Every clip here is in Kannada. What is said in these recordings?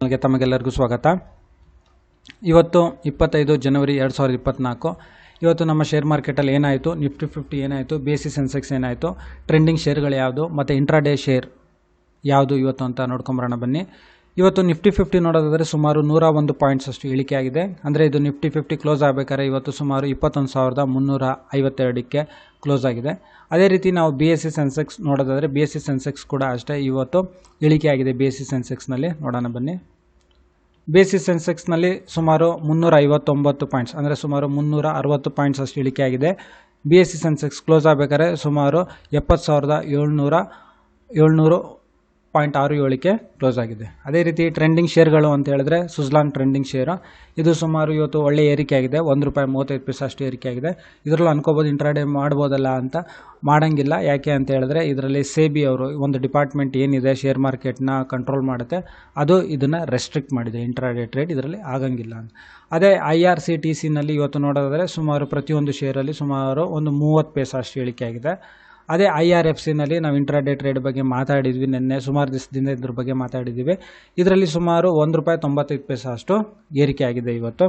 ಗೆ ತಮಗೆಲ್ಲರಿಗೂ ಸ್ವಾಗತ. ಇವತ್ತು 25 ಜನವರಿ 2024. ಇವತ್ತು ನಮ್ಮ ಶೇರ್ ಮಾರ್ಕೆಟಲ್ಲಿ ಏನಾಯಿತು, ನಿಫ್ಟಿ 50 ಏನಾಯಿತು, BSE ಸೆನ್ಸೆಕ್ಸ್ ಏನಾಯಿತು, ಟ್ರೆಂಡಿಂಗ್ ಶೇರ್ಗಳು ಯಾವುದು ಮತ್ತು ಇಂಟ್ರಾಡೇ ಶೇರ್ ಯಾವುದು ಇವತ್ತು ಅಂತ ನೋಡ್ಕೊಂಬರೋಣ ಬನ್ನಿ. ಇವತ್ತು ನಿಫ್ಟಿ 50 ನೋಡೋದಾದರೆ ಸುಮಾರು 101 ಪಾಯಿಂಟ್ಸ್ ಅಷ್ಟು ಇಳಿಕೆ ಆಗಿದೆ. ಅಂದರೆ ಇದು ನಿಫ್ಟಿ 50 ಕ್ಲೋಸ್ ಆಗಬೇಕಾದ್ರೆ ಇವತ್ತು ಸುಮಾರು 21,352ಕ್ಕೆ ಕ್ಲೋಸ್ ಆಗಿದೆ. ಅದೇ ರೀತಿ ನಾವು BSE ಸೆನ್ಸೆಕ್ಸ್ ನೋಡೋದಾದರೆ BSE ಸೆನ್ಸೆಕ್ಸ್ ಕೂಡ ಅಷ್ಟೇ ಇವತ್ತು ಇಳಿಕೆ ಆಗಿದೆ. BSE ಸೆನ್ಸೆಕ್ಸ್ನಲ್ಲಿ ನೋಡೋಣ ಬನ್ನಿ. BSE ಸೆನ್ಸೆಕ್ಸ್ನಲ್ಲಿ ಸುಮಾರು 359 ಪಾಯಿಂಟ್ಸ್ ಅಂದರೆ ಸುಮಾರು 360 ಪಾಯಿಂಟ್ಸ್ ಅಷ್ಟು ಇಳಿಕೆ ಆಗಿದೆ. BSE ಸೆನ್ಸೆಕ್ಸ್ ಕ್ಲೋಸ್ ಆಗಬೇಕಾದ್ರೆ ಸುಮಾರು 70,700.67ಕ್ಕೆ ಕ್ಲೋಸ್ ಆಗಿದೆ. ಅದೇ ರೀತಿ ಟ್ರೆಂಡಿಂಗ್ ಶೇರ್ಗಳು ಅಂತ ಹೇಳಿದ್ರೆ ಸುಜ್ಲಾನ್ ಟ್ರೆಂಡಿಂಗ್ ಶೇರು ಇದು ಸುಮಾರು ಇವತ್ತು ಒಳ್ಳೆ ಏರಿಕೆ ಆಗಿದೆ. ₹1.35 ಅಷ್ಟು ಏರಿಕೆ ಆಗಿದೆ. ಇದರಲ್ಲೂ ಅನ್ಕೋಬೋದು ಇಂಟ್ರಾಡೇ ಮಾಡ್ಬೋದಲ್ಲ ಅಂತ, ಮಾಡೋಂಗಿಲ್ಲ. ಯಾಕೆ ಅಂತ ಹೇಳಿದ್ರೆ ಇದರಲ್ಲಿ SEBI ಅವರು ಒಂದು ಡಿಪಾರ್ಟ್ಮೆಂಟ್ ಏನಿದೆ ಶೇರ್ ಮಾರ್ಕೆಟ್ನ ಕಂಟ್ರೋಲ್ ಮಾಡುತ್ತೆ, ಅದು ಇದನ್ನು ರೆಸ್ಟ್ರಿಕ್ಟ್ ಮಾಡಿದೆ. ಇಂಟ್ರಾಡೇ ಟ್ರೇಡ್ ಇದರಲ್ಲಿ ಆಗಂಗಿಲ್ಲ ಅಂತ. ಅದೇ IRCTCನಲ್ಲಿ ಇವತ್ತು ನೋಡೋದಾದರೆ ಸುಮಾರು ಪ್ರತಿಯೊಂದು ಶೇರಲ್ಲಿ ಸುಮಾರು ಒಂದು 30 ಪೈಸೆ ಅಷ್ಟು ಇಳಿಕೆ ಆಗಿದೆ. ಅದೇ IRFCನಲ್ಲಿ ನಾವು ಇಂಟ್ರಾಡೇ ಟ್ರೇಡ್ ಬಗ್ಗೆ ಮಾತಾಡಿದ್ವಿ ನಿನ್ನೆ, ಸುಮಾರು ದಿವಸದಿಂದ ಇದ್ರ ಬಗ್ಗೆ ಮಾತಾಡಿದ್ದೀವಿ. ಇದರಲ್ಲಿ ಸುಮಾರು ₹1.95 ಅಷ್ಟು ಏರಿಕೆ ಆಗಿದೆ ಇವತ್ತು.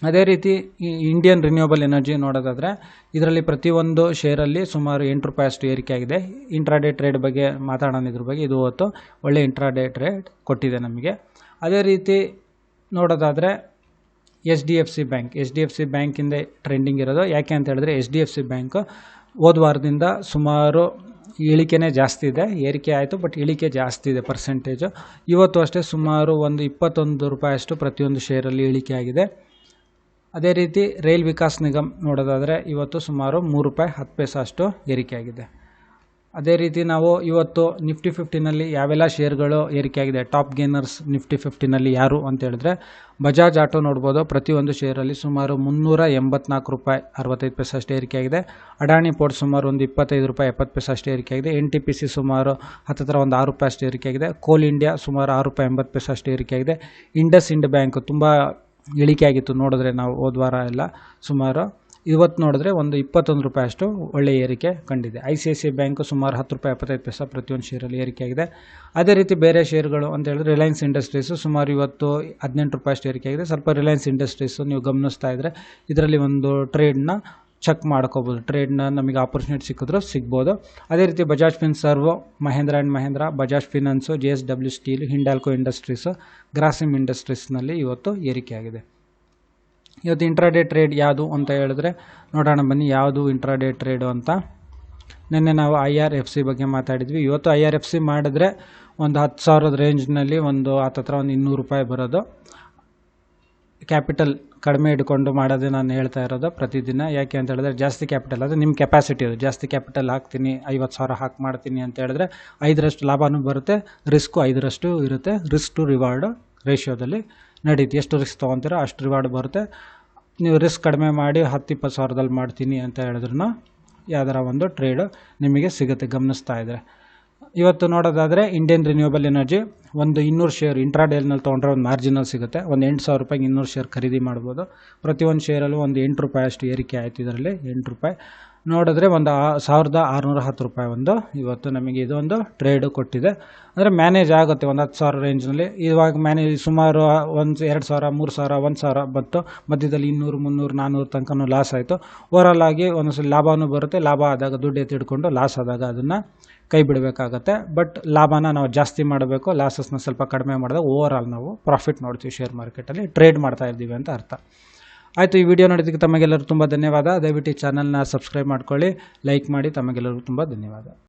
ಅದೇ ರೀತಿ ಈ ಇಂಡಿಯನ್ ರಿನ್ಯೂವಬಲ್ ಎನರ್ಜಿ ನೋಡೋದಾದರೆ ಇದರಲ್ಲಿ ಪ್ರತಿಯೊಂದು ಶೇರಲ್ಲಿ ಸುಮಾರು ₹8 ಅಷ್ಟು ಏರಿಕೆ ಆಗಿದೆ. ಇಂಟ್ರಾಡೇ ಟ್ರೇಡ್ ಬಗ್ಗೆ ಮಾತಾಡೋಣ ಇದ್ರ ಬಗ್ಗೆ. ಇದು ಇವತ್ತು ಒಳ್ಳೆ ಇಂಟ್ರಾಡೇ ಟ್ರೇಡ್ ಕೊಟ್ಟಿದೆ ನಮಗೆ. ಅದೇ ರೀತಿ ನೋಡೋದಾದರೆ HDFC ಬ್ಯಾಂಕಿಂದ ಟ್ರೆಂಡಿಂಗ್ ಇರೋದು. ಯಾಕೆ ಅಂತ ಹೇಳಿದ್ರೆ HDFC ಬ್ಯಾಂಕ್ ಹೋದ ವಾರದಿಂದ ಸುಮಾರು ಇಳಿಕೆನೇ ಜಾಸ್ತಿ ಇದೆ. ಏರಿಕೆ ಆಯಿತು ಬಟ್ ಇಳಿಕೆ ಜಾಸ್ತಿ ಇದೆ ಪರ್ಸೆಂಟೇಜು. ಇವತ್ತು ಅಷ್ಟೇ ಸುಮಾರು ಒಂದು ₹21 ಅಷ್ಟು ಪ್ರತಿಯೊಂದು ಶೇರಲ್ಲಿ ಇಳಿಕೆ ಆಗಿದೆ. ಅದೇ ರೀತಿ ರೈಲ್ ವಿಕಾಸ್ ನಿಗಮ್ ನೋಡೋದಾದರೆ ಇವತ್ತು ಸುಮಾರು ₹3.10 ಅಷ್ಟು ಏರಿಕೆ ಆಗಿದೆ. ಅದೇ ರೀತಿ ನಾವು ಇವತ್ತು ನಿಫ್ಟಿ 50ನಲ್ಲಿ ಯಾವೆಲ್ಲ ಶೇರ್ಗಳು ಏರಿಕೆ ಆಗಿದೆ, ಟಾಪ್ ಗೇನರ್ಸ್ ನಿಫ್ಟಿ 50ನಲ್ಲಿ ಯಾರು ಅಂತ ಹೇಳಿದ್ರೆ ಬಜಾಜ್ ಆಟೋ ನೋಡ್ಬೋದು. ಪ್ರತಿಯೊಂದು ಶೇರಲ್ಲಿ ಸುಮಾರು ₹384.65 ಅಷ್ಟು ಏರಿಕೆ ಆಗಿದೆ. ಅಡಾನಿ ಪೋರ್ಟ್ ಸುಮಾರು ಒಂದು ₹25.70 ಅಷ್ಟು ಏರಿಕೆ ಆಗಿದೆ. NTPC ಸುಮಾರು ಹತ್ತಿರ ಒಂದು ₹6 ಅಷ್ಟು ಏರಿಕೆ ಆಗಿದೆ. ಕೋಲ್ ಇಂಡಿಯಾ ಸುಮಾರು ₹6.80 ಅಷ್ಟು ಏರಿಕೆ ಆಗಿದೆ. ಇಂಡ್ ಬ್ಯಾಂಕ್ ತುಂಬ ಇಳಿಕೆ ಆಗಿತ್ತು ನೋಡಿದ್ರೆ ನಾವು ಹೋದ ವಾರ ಎಲ್ಲ ಸುಮಾರು. ಇವತ್ತು ನೋಡಿದ್ರೆ ಒಂದು ₹21 ಅಷ್ಟು ಒಳ್ಳೆ ಏರಿಕೆ ಕಂಡಿದೆ. ICICI ಬ್ಯಾಂಕು ಸುಮಾರು ₹10.75 ಪ್ರತಿಯೊಂದು ಶೇರಲ್ಲಿ ಏರಿಕೆ ಆಗಿದೆ. ಅದೇ ರೀತಿ ಬೇರೆ ಶೇರ್ಗಳು ಅಂತ ಹೇಳಿದ್ರೆ ರಿಲಯನ್ಸ್ ಇಂಡಸ್ಟ್ರೀಸು ಸುಮಾರು ಇವತ್ತು ₹18 ಅಷ್ಟು ಏರಿಕೆ ಆಗಿದೆ. ಸ್ವಲ್ಪ ರಿಲಯನ್ಸ್ ಇಂಡಸ್ಟ್ರೀಸು ನೀವು ಗಮನಿಸ್ತಾ ಇದ್ದರೆ ಇದರಲ್ಲಿ ಒಂದು ಟ್ರೇಡ್ನ ಚೆಕ್ ಮಾಡ್ಕೋಬೋದು. ಟ್ರೇಡ್ನ ನಮಗೆ ಆಪರ್ಚುನಿಟಿ ಸಿಗ್ಬೋದು. ಅದೇ ರೀತಿ ಬಜಾಜ್ ಫಿನ್ಸರ್ವ್, ಮಹೇಂದ್ರ ಆ್ಯಂಡ್ ಮಹೇಂದ್ರ, ಬಜಾಜ್ ಫಿನಾನ್ಸು, JSW ಸ್ಟೀಲ್, ಹಿಂಡಾಲ್ಕೋ ಇಂಡಸ್ಟ್ರೀಸು, ಗ್ರಾಸಿಮ್ ಇಂಡಸ್ಟ್ರೀಸ್ನಲ್ಲಿ ಇವತ್ತು ಏರಿಕೆ ಆಗಿದೆ. ಇವತ್ತು ಇಂಟ್ರಾಡೇ ಟ್ರೇಡ್ ಯಾವುದು ಅಂತ ಹೇಳಿದ್ರೆ ನೋಡೋಣ ಬನ್ನಿ. ಯಾವುದು ಇಂಟ್ರಾಡೇ ಟ್ರೇಡು ಅಂತ. ನಿನ್ನೆ ನಾವು IRFC ಬಗ್ಗೆ ಮಾತಾಡಿದ್ವಿ. ಇವತ್ತು IRFC ಮಾಡಿದ್ರೆ ಒಂದು 10,000 ರೇಂಜ್ನಲ್ಲಿ ಒಂದು ಹತ್ತಿರ ಒಂದು ₹200 ಬರೋದು. ಕ್ಯಾಪಿಟಲ್ ಕಡಿಮೆ ಇಟ್ಕೊಂಡು ಮಾಡೋದೇ ನಾನು ಹೇಳ್ತಾ ಇರೋದು ಪ್ರತಿದಿನ. ಯಾಕೆ ಅಂತ ಹೇಳಿದ್ರೆ ಜಾಸ್ತಿ ಕ್ಯಾಪಿಟಲ್ ಅದು ನಿಮ್ಮ ಕೆಪಾಸಿಟಿ ಅದು. ಜಾಸ್ತಿ ಕ್ಯಾಪಿಟಲ್ ಹಾಕ್ತೀನಿ, 50,000 ಹಾಕಿ ಮಾಡ್ತೀನಿ ಅಂತ ಹೇಳಿದ್ರೆ 5ರಷ್ಟು ಲಾಭನೂ ಬರುತ್ತೆ, ರಿಸ್ಕು 5ರಷ್ಟು ಇರುತ್ತೆ. ರಿಸ್ಕ್ ಟು ರಿವಾರ್ಡ್ ರೇಷಿಯೋದಲ್ಲಿ ನಡೀತಿ. ಎಷ್ಟು ರಿಸ್ಕ್ ತೊಗೊತೀರೋ ಅಷ್ಟು ರಿವಾರ್ಡ್ ಬರುತ್ತೆ. ನೀವು ರಿಸ್ಕ್ ಕಡಿಮೆ ಮಾಡಿ 10-20 ಸಾವಿರದಲ್ಲಿ ಮಾಡ್ತೀನಿ ಅಂತ ಹೇಳಿದ್ರೂ ಯಾವ್ದಾರ ಒಂದು ಟ್ರೇಡು ನಿಮಗೆ ಸಿಗುತ್ತೆ ಗಮನಿಸ್ತಾ ಇದ್ದರೆ. ಇವತ್ತು ನೋಡೋದಾದರೆ ಇಂಡಿಯನ್ ರಿನ್ಯೂವಬಲ್ ಎನರ್ಜಿ ಒಂದು 200 ಶೇರ್ ಇಂಟ್ರಾಡೇನಲ್ಲಿ ತೊಗೊಂಡ್ರೆ ಒಂದು ಮಾರ್ಜಿನಲ್ಲಿ ಸಿಗುತ್ತೆ. ಒಂದು ₹8,000 200 ಶೇರ್ ಖರೀದಿ ಮಾಡ್ಬೋದು. ಪ್ರತಿಯೊಂದು ಶೇರಲ್ಲೂ ಒಂದು ₹8 ಅಷ್ಟು ಏರಿಕೆ ಆಯಿತು. ಇದರಲ್ಲಿ ₹8 ನೋಡಿದ್ರೆ ಒಂದು ₹1,610 ಒಂದು ಇವತ್ತು ನಮಗೆ ಇದೊಂದು ಟ್ರೇಡು ಕೊಟ್ಟಿದೆ. ಅಂದರೆ ಮ್ಯಾನೇಜ್ ಆಗುತ್ತೆ ಒಂದು 10,000 ರೇಂಜ್ನಲ್ಲಿ. ಇವಾಗ ಮ್ಯಾನೇಜ್ ಸುಮಾರು ಒಂದು 2,000, 3,000, 1,000 ಬಂತು. ಮಧ್ಯದಲ್ಲಿ 200, 300, 400 ತನಕನೂ ಲಾಸ್ ಆಯಿತು. ಓವರಾಲ್ ಆಗಿ ಒಂದೊಂದ್ಸಲ ಲಾಭವೂ ಬರುತ್ತೆ. ಲಾಭ ಆದಾಗ ದುಡ್ಡು ಎತ್ತಿಡ್ಕೊಂಡು ಲಾಸ್ ಆದಾಗ ಅದನ್ನು ಕೈ ಬಿಡಬೇಕಾಗತ್ತೆ. ಬಟ್ ಲಾಭನ ನಾವು ಜಾಸ್ತಿ ಮಾಡಬೇಕು, ಲಾಸಸ್ನ ಸ್ವಲ್ಪ ಕಡಿಮೆ ಮಾಡಿದಾಗ ಓವರಾಲ್ ನಾವು ಪ್ರಾಫಿಟ್ ನೋಡ್ತೀವಿ. ಶೇರ್ ಮಾರ್ಕೆಟಲ್ಲಿ ಟ್ರೇಡ್ ಮಾಡ್ತಾ ಇದ್ದೀವಿ ಅಂತ ಅರ್ಥ. ಆಯಿತು, ಈ ವಿಡಿಯೋ ನೋಡಿದ್ದಕ್ಕೆ ತಮಗೆಲ್ಲರೂ ತುಂಬ ಧನ್ಯವಾದ. ದಯವಿಟ್ಟು ಈ ಚಾನಲ್ನ ಸಬ್ಸ್ಕ್ರೈಬ್ ಮಾಡ್ಕೊಳ್ಳಿ, ಲೈಕ್ ಮಾಡಿ. ತಮಗೆಲ್ಲರಿಗೂ ತುಂಬ ಧನ್ಯವಾದ.